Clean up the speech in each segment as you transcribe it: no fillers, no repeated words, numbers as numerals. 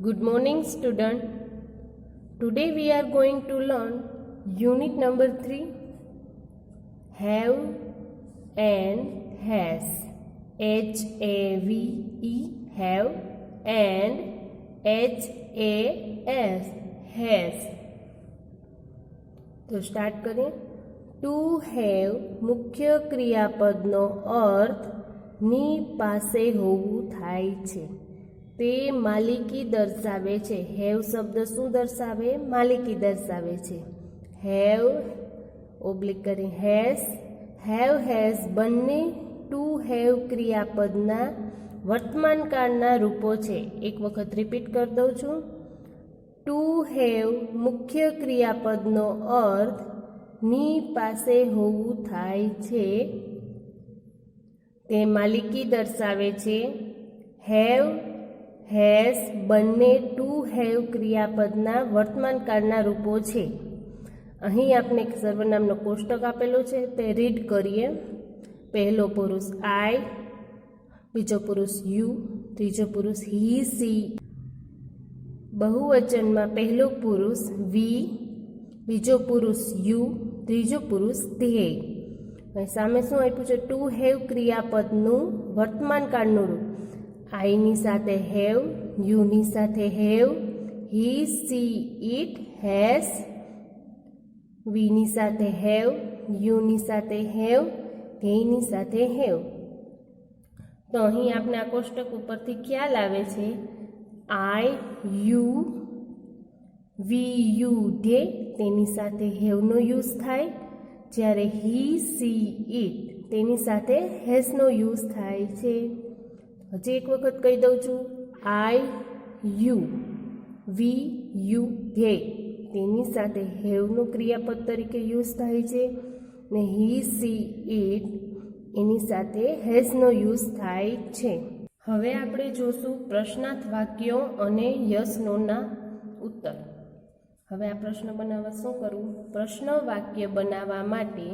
Good morning, student. Today we are going to learn unit number 3, have and has. H-A-V-E, have, and H-A-S, has. तो start करें. To have मुख्य क्रियापदનો અર્થ ની પાસે હોવું થાય છે. તે માલિકી દર્શાવે છે. હેવ શબ્દ શું દર્શાવે? માલિકી દર્શાવે છે. હેવ ઓબ્લિક કરી હેઝ, હેવ હેઝ બંને ટુ હેવ ક્રિયાપદના વર્તમાન કાળના રૂપો છે. એક વખત રિપીટ કરી દઉં છું. ટુ હેવ મુખ્ય ક્રિયાપદનો અર્થ ની પાસે હોવું થાય છે. તે માલિકી દર્શાવે છે. હેવ હેઝ બંને ટુ હેવ ક્રિયાપદના વર્તમાન કાળના રૂપો છે. અહીં આપણે એક સર્વનામનો કોષ્ટક આપેલો છે, તે રીડ કરીએ. પહેલો પુરુષ આઈ, બીજો પુરુષ યુ, ત્રીજો પુરુષ હી સી. બહુવચનમાં પહેલો પુરુષ વી, બીજો પુરુષ યુ, ત્રીજો પુરુષ ધ્યેય. સામે શું આપ્યું છે? ટુ હેવ ક્રિયાપદનું વર્તમાન કાળનું રૂપ. આઈની સાથે હેવ, યુની સાથે have, he she it has, વીની સાથે હેવ, યુની સાથે હેવ, ધ્યેયની સાથે હેવ. તો અહીં આપણે આ કોષ્ટક ઉપરથી ખ્યાલ આવે છે. આઈ, યુ, વી, યુ, ધ્યેય, તેની સાથે હેવનો યુઝ થાય. જ્યારે હી સી ઇટ તેની સાથે હેઝનો યુઝ થાય છે. હજી એક વખત કહી દઉં છું. આઈ, યુ, વી, યુ, ધ્યેય, તેની સાથે હેવનું ક્રિયાપદ તરીકે યુઝ થાય છે. ને હી સી ઇટ એની સાથે હેઝનો યુઝ થાય છે. હવે આપણે જોશું પ્રશ્નાર્થ વાક્યો અને યસ નોના ઉત્તર. હવે આ પ્રશ્ન બનાવવા શું કરવું? પ્રશ્ન વાક્ય બનાવવા માટે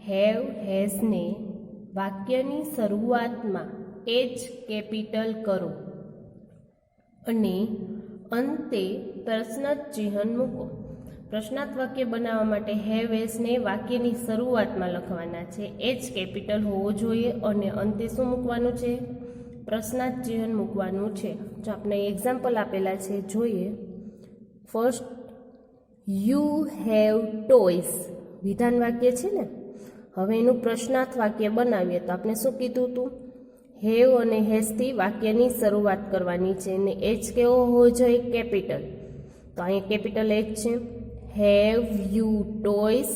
હેવ હેઝને વાક્યની શરૂઆતમાં એચ કેપિટલ કરો અને અંતે પ્રશ્નાર્થ ચિહ્ન મૂકો. પ્રશ્નાર્થ વાક્ય બનાવવા માટે હેવ હેઝને વાક્યની શરૂઆતમાં લખવાના છે. એચ કેપિટલ હોવો જોઈએ અને અંતે શું મૂકવાનું છે? પ્રશ્નાર્થ ચિહ્ન મૂકવાનું છે. જો આપણે એક્ઝામ્પલ આપેલા છે જોઈએ. ફર્સ્ટ, યુ હેવ ટોયસ વિધાન વાક્ય છે ને. હવે એનું પ્રશ્નાર્થ વાક્ય બનાવીએ તો આપણે શું કીધું હતું? હેવ અને હેઝથી વાક્યની શરૂઆત કરવાની છે અને એચ કેવો હોવો જોઈએ? કેપિટલ. તો અહીંયા કેપિટલ એચ છે. હેવ યુ ટોયસ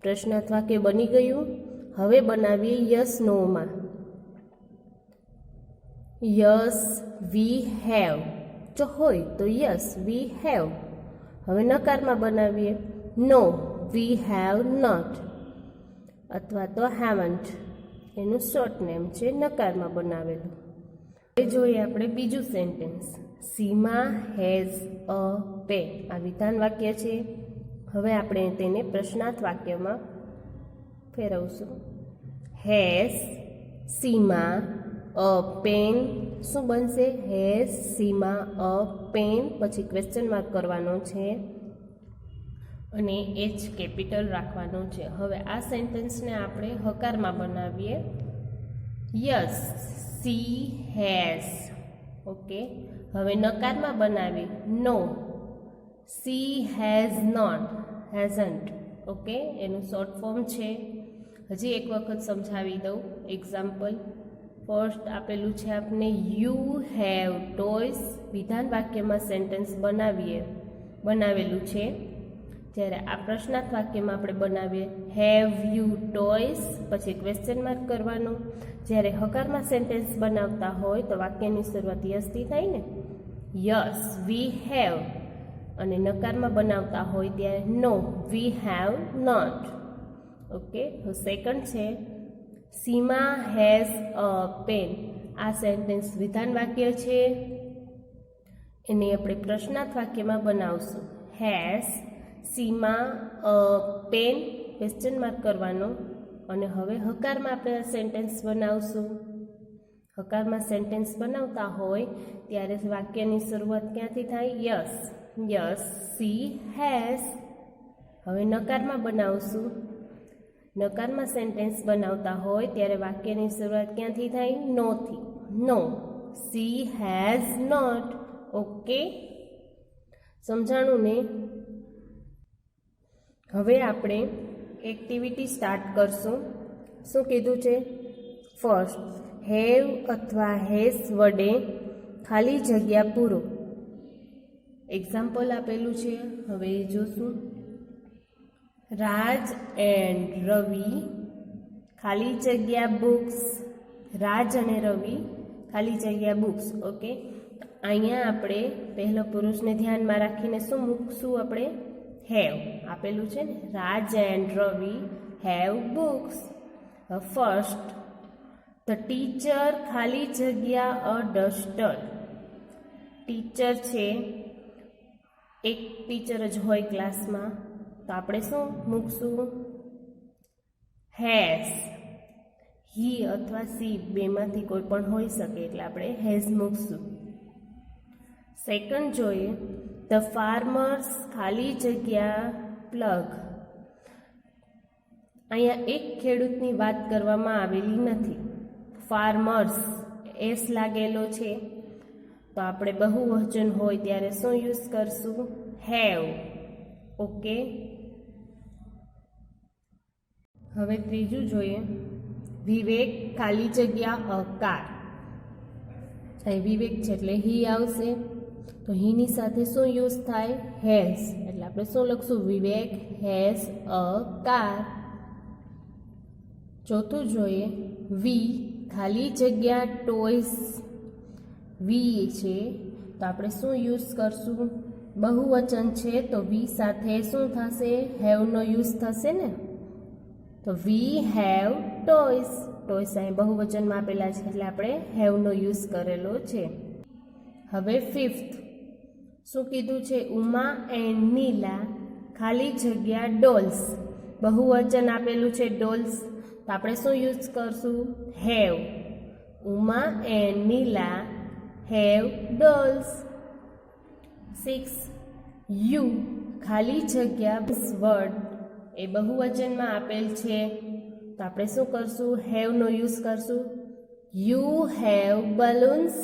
પ્રશ્નાર્થ વાક્ય બની ગયું. હવે બનાવીએ યસ નોમાં. યસ વી હેવ, જો હોય તો યસ વી હેવ. હવે નકારમાં બનાવીએ. નો વી હેવ નોટ અથવા તો હેવન્ટ, એનું શોર્ટ નેમ છે, નકારમાં બનાવેલું. હવે જોઈએ આપણે બીજું sentence. Seema has a pen. આ વિધાન વાક્ય છે. હવે આપણે તેને પ્રશ્નાર્થ વાક્યમાં ફેરવશું. Has Seema a pen. શું બનશે? Has Seema a pen. પછી ક્વેશ્ચન માર્ક કરવાનો છે અને એચ કેપિટલ રાખવાનો છે. હવે આ સેન્ટેન્સને આપણે હકારમાં બનાવીએ. Yes she has. ઓકે. હવે નકારમાં બનાવીએ. No she has not, hasn't. Okay, એનું શોર્ટ ફોર્મ છે. હજી એક વખત સમજાવી દઉં. એક્ઝામ્પલ ફર્સ્ટ આપેલું છે આપણે યુ હેવ ટોયસ. વિધાન વાક્યમાં સેન્ટેન્સ બનાવેલું છે. જ્યારે આ પ્રશ્નાર્થ વાક્યમાં આપણે બનાવીએ હેવ યુ ટોયસ, પછી ક્વેશ્ચન માર્ક કરવાનો. જ્યારે હકારમાં સેન્ટેન્સ બનાવતા હોય તો વાક્યની શરૂઆત યસથી થાય ને. Yes we have. અને નકારમાં બનાવતા હોય ત્યારે no we have not. Okay. Second છે સીમા હેઝ અ પેન. આ સેન્ટેન્સ વિધાન વાક્ય છે. એને આપણે પ્રશ્નાર્થ વાક્યમાં બનાવશું. Has Seema a pen, question mark કરવાનો. અને હવે હકારમાં આપણે આ સેન્ટેન્સ બનાવશું. હકારમાં સેન્ટેન્સ બનાવતા હોય ત્યારે વાક્યની શરૂઆત ક્યાંથી થાય? યસ. Yes she has. હવે નકારમાં બનાવશું. નકારમાં સેન્ટેન્સ બનાવતા હોય ત્યારે વાક્યની શરૂઆત ક્યાંથી થાય? નોથી. નો સી હેઝ નોટ. ઓકે, સમજાણું ને? હવે આપણે એક્ટિવિટી સ્ટાર્ટ કરશું. શું કીધું છે? ફર્સ્ટ, હેવ અથવા હેઝ વડે ખાલી જગ્યા પૂરો. એક્ઝામ્પલ આપેલું છે, હવે એ જોશું. રાજ એન્ડ રવિ ખાલી જગ્યા બુક્સ. રાજ અને રવિ ખાલી જગ્યા બુક્સ. ઓકે, અહીંયા આપણે પહેલો પુરુષને ધ્યાનમાં રાખીને શું મૂકશું? આપણે હેવ આપેલું છે ને. Raj and Ravi have books. First, the teacher ખાલી જગ્યા અ ડસ્ટર. ટીચર છે, એક ટીચર જ હોય ક્લાસમાં, તો આપણે શું મૂકશું? હેઝ. હી અથવા સી બેમાંથી કોઈ પણ હોઈ શકે, એટલે આપણે હેઝ મૂકશું. સેકન્ડ જોઈએ, ધ ફાર્મર્સ ખાલી જગ્યા પ્લગ. અહીંયા એક ખેડૂતની વાત કરવામાં આવેલી નથી. ફાર્મર્સ એસ લાગેલો છે, તો આપણે બહુવચન હોય ત્યારે શું યુઝ કરશું? હેવ. ઓકે, હવે ત્રીજું જોઈએ, વિવેક ખાલી જગ્યા અ કાર. વિવેક છે એટલે હી આવશે, તો હીની સાથે શું યુઝ થાય? હેઝ. એટલે આપણે શું લખશું? વિવેક હેઝ અ કાર. ચોથું જોઈએ, વી ખાલી જગ્યા ટોયસ. વી છે, તો આપણે શું યુઝ કરશું? બહુવચન છે, તો વી સાથે શું થશે? હેવનો યુઝ થશે ને. તો વી હેવ ટોયસ. ટોયસ અહીં બહુવચનમાં આપેલા છે, એટલે આપણે હેવનો યુઝ કરેલો છે. હવે ફિફ્થ, શું કીધું છે? ઉમા એન્ડ નીલા ખાલી જગ્યા ડોલ્સ. બહુવચન આપેલું છે ડોલ્સ, તો આપણે શું યુઝ કરશું? Have. Uma and Neela have dolls. 6, you ખાલી જગ્યા વર્ડ. એ બહુવચનમાં આપેલ છે, તો આપણે શું કરશું? હેવનો યુઝ કરશું. You have balloons.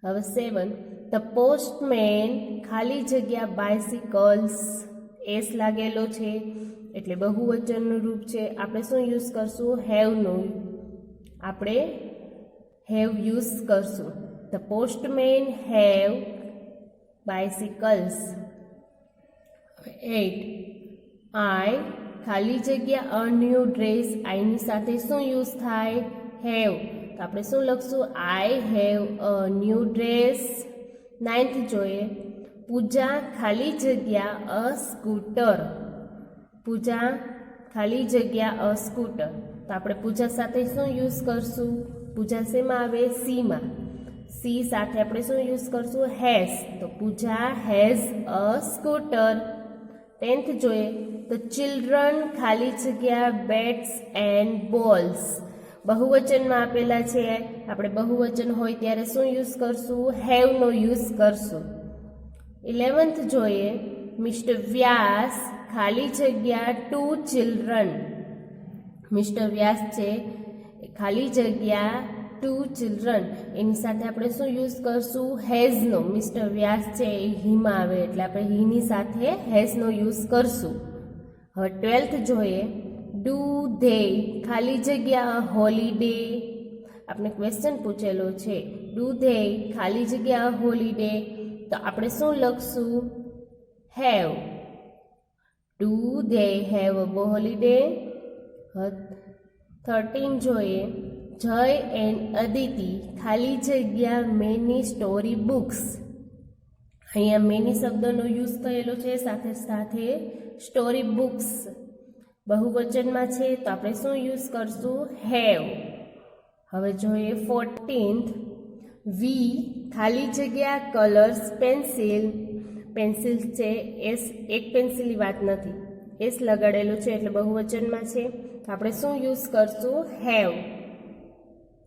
હવે 7, ધ પોસ્ટમેન ખાલી જગ્યા બાયસિકલ્સ. એસ લાગેલો છે એટલે બહુવચનનું રૂપ છે, આપણે શું યુઝ કરશું? હેવનું. આપણે હેવ યુઝ કરશું. The postman have bicycles. 8, I ખાલી જગ્યા અ ન્યૂ ડ્રેસ. આઈની સાથે શું યુઝ થાય? હેવ. તો આપણે શું લખશું? આઈ have a new dress. 9th જોઈએ, પૂજા ખાલી જગ્યા અ સ્કૂટર. પૂજા ખાલી જગ્યા અ સ્કૂટર. તો આપણે પૂજા સાથે શું યુઝ કરશું? પૂજા શેમાં આવે? સીમાં. સી સાથે આપણે શું યુઝ કરશું? હેઝ. તો પૂજા હેઝ અ સ્કૂટર. 10th જોઈએ, તો ચિલ્ડ્રન ખાલી જગ્યા બેટ્સ એન્ડ બોલ્સ. બહુવચનમાં આપેલા છે, આપણે બહુવચન હોય ત્યારે શું યુઝ કરશું? હેવનો યુઝ કરશું. 11th જોઈએ, મિસ્ટર વ્યાસ ખાલી જગ્યા ટુ ચિલ્ડ્રન. મિસ્ટર વ્યાસ છે, ખાલી જગ્યા ટુ ચિલ્ડ્રન. એની સાથે આપણે શું યુઝ કરશું? હેઝનો. મિસ્ટર વ્યાસ છે એ હીમાં આવે, એટલે આપણે હીની સાથે હેઝનો યુઝ કરશું. હવે 12th જોઈએ, ડુ ધે ખાલી જગ્યા હોલીડે. આપણે ક્વેશ્ચન પૂછેલો છે, ડુ ધે ખાલી જગ્યા હોલીડે. તો આપણે શું લખશું? Have. Do they have a holiday. 13 જોઈએ, જય એન્ડ અદિતિ ખાલી જગ્યા મેની સ્ટોરી બુક્સ. અહીંયા મેની શબ્દનો યુઝ થયેલો છે, સાથે સાથે સ્ટોરી બુક્સ બહુવચનમાં છે, તો આપણે શું યુઝ કરશું? હેવ. હવે જોઈએ 14th, વી ખાલી જગ્યા કલર્સ પેન્સિલ. પેન્સિલ છે, એસ એક પેન્સિલની વાત નથી, એસ લગાડેલું છે એટલે બહુવચનમાં છે, તો આપણે શું યુઝ કરશું? હેવ.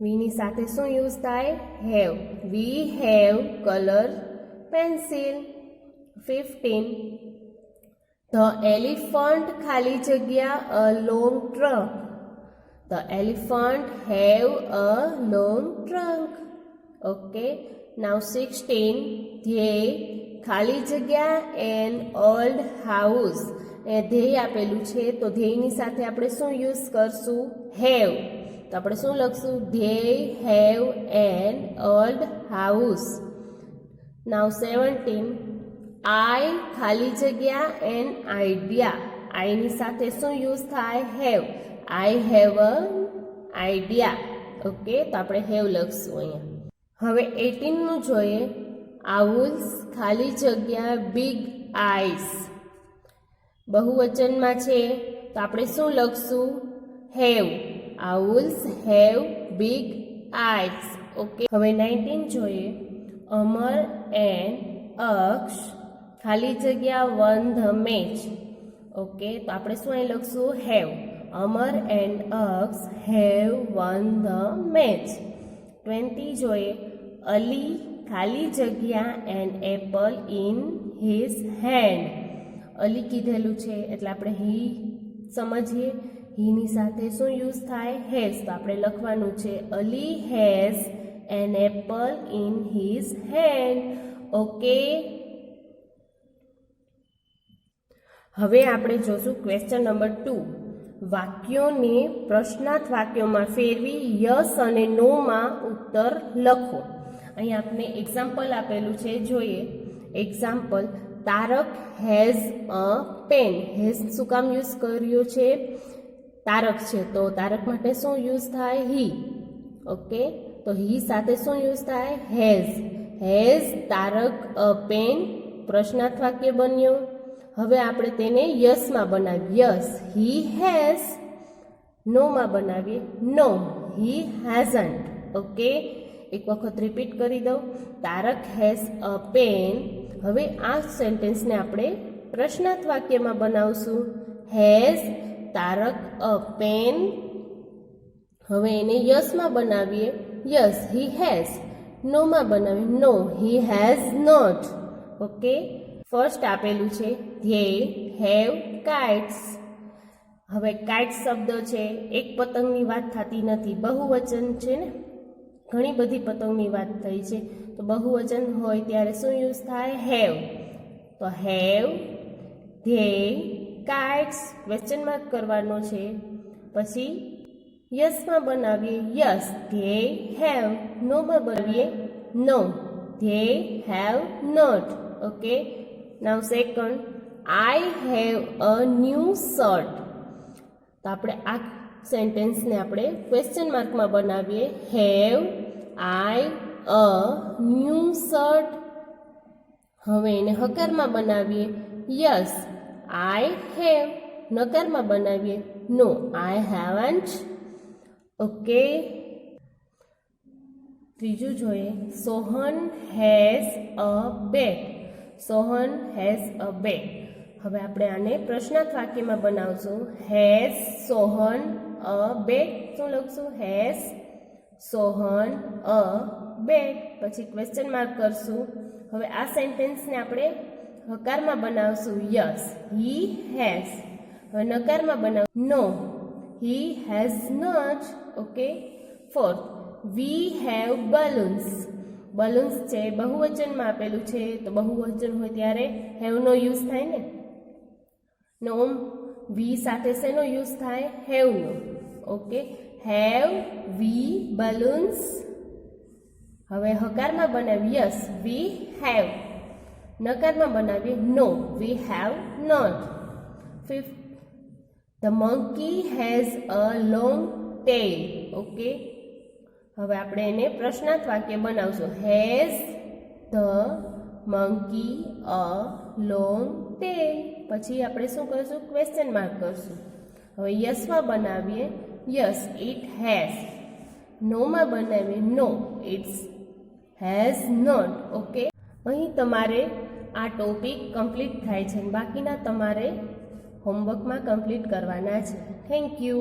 વીની સાથે શું યુઝ થાય? Have. We have colour pencil. 15. The elephant ખાલી જગ્યા a long trunk. The elephant have a long trunk. Okay. Now 16. Dhyey ખાલી જગ્યા એન ઓલ્ડ હાઉસ. એ ધ્યેય આપેલું છે તો ધ્યેયની સાથે આપણે શું યુઝ કરશું? હેવ. તો આપણે શું લખશું? ધ્યેય હેવ એન ઓલ્ડ હાઉસ. નાઉ 17. આઈ ખાલી જગ્યા એન આઈડિયા. આઈની સાથે શું યુઝ થાય? Have. I have a idea. Okay, તો આપણે હેવ લખશું અહીંયા. હવે 18 નું જોઈએ. આઉલ્સ ખાલી જગ્યા બિગ આઈસ. બહુવચનમાં છે તો આપણે શું લખશું? Have. Owls have big eyes. Okay. હવે 19 જોઈએ. અમર એન્ડ અક્ષ ખાલી જગ્યા વન ધ મેચ. ઓકે, તો આપણે શું અહીં લખશું? હેવ. અમર એન્ડ અક્ષ હેવ વન ધ મેચ. 20 જોઈએ. અલી ખાલી જગ્યા an apple in his hand. Ali કીધેલું છે એટલે આપણે હી સમજીએ. હીની સાથે શું યુઝ થાય? હેઝ. તો આપણે લખવાનું છે Ali has an apple in his hand. Okay. હવે આપણે જોશું ક્વેશ્ચન નંબર 2. વાક્યોને પ્રશ્નાર્થ વાક્યોમાં ફેરવી યસ અને નો માં ઉત્તર લખો. અહીં આપણે એક્ઝામ્પલ આપેલું છે, જોઈએ. Example, Tarak has a pen. Has શું કામ યુઝ કર્યો છે? તારક છે તો તારક માટે શું યુઝ થાય? હી. ઓકે, તો હી સાથે શું યુઝ થાય? Has. Has Tarak a pen. પ્રશ્નાર્થ વાક્ય બન્યું. હવે આપણે તેને યસમાં બનાવીએ. Yes he has. નોમાં બનાવીએ. No he hasn't. ઓકે, એક વખત રિપીટ કરી દઉં. Tarak has a pen. હવે આ સેન્ટેન્સને આપણે પ્રશ્નાર્થ વાક્યમાં બનાવશું. Has Tarak a pen. હવે એને યસમાં બનાવીએ. Yes he has. નોમાં બનાવીએ. No he has not. Okay, first આપેલું છે ધ્યેય હેવ કાઇટ્સ. હવે કાઇટ્સ શબ્દ છે, એક પતંગની વાત થતી નથી, બહુવચન છે ને. ઘણી બધી પતંગની વાત થઈ છે તો બહુવચન હોય ત્યારે શું યુઝ થાય? હેવ. તો હેવ ધ્યેય કાઇટ્સ. ક્વેશ્ચન માર્ક કરવાનો છે. પછી યસમાં બનાવીએ. યસ ધ્યેય હેવ. નોમાં બનાવીએ. No Dhyey have not. Okay. Now second, I have a new shirt. તો આપણે આ સેન્ટેન્સને આપણે ક્વેશ્ચન માર્કમાં બનાવીએ. Have I a new shirt. હવે એને હકારમાં બનાવીએ. Yes I have. નકારમાં બનાવીએ. No I haven't. ઓકે. ત્રીજું જોઈએ. Sohan has a bag. Sohan has a bag. હવે આપણે આને પ્રશ્નાર્થ વાક્યમાં બનાવશું. Has Sohan a bag. શું લખશું? Has Sohan a bag. પછી ક્વેશ્ચન માર્ક કરશું. હવે આ સેન્ટેન્સને આપણે હકારમાં બનાવશું. Yes he has. હવે નકારમાં બનાવ. No he has not. Okay. Fourth, we have balloons. Balloons છે, બહુવચનમાં આપેલું છે તો બહુવચન હોય ત્યારે હેવનો યુઝ થાય ને. નો વી સાથે શેનો યુઝ થાય? હેવનો. ઓકે. Have we balloons. હવે હકારમાં બનાવીએ. Yes we have. નકારમાં બનાવીએ. No we have not. Fifth, the monkey has a long tail. Okay. હવે આપણે એને પ્રશ્નાર્થ વાક્ય બનાવશું. Has the monkey a long tail. પછી આપણે શું કરશું? ક્વેશ્ચન માર્ક કરશું. હવે યસમાં બનાવીએ. Yes it has. નોમાં બનાવીએ. No it's has not. Okay. અહીં તમારે આ ટોપિક કમ્પ્લીટ થાય છે, બાકીના તમારે હોમવર્કમાં કમ્પ્લીટ કરવાના છે. Thank you.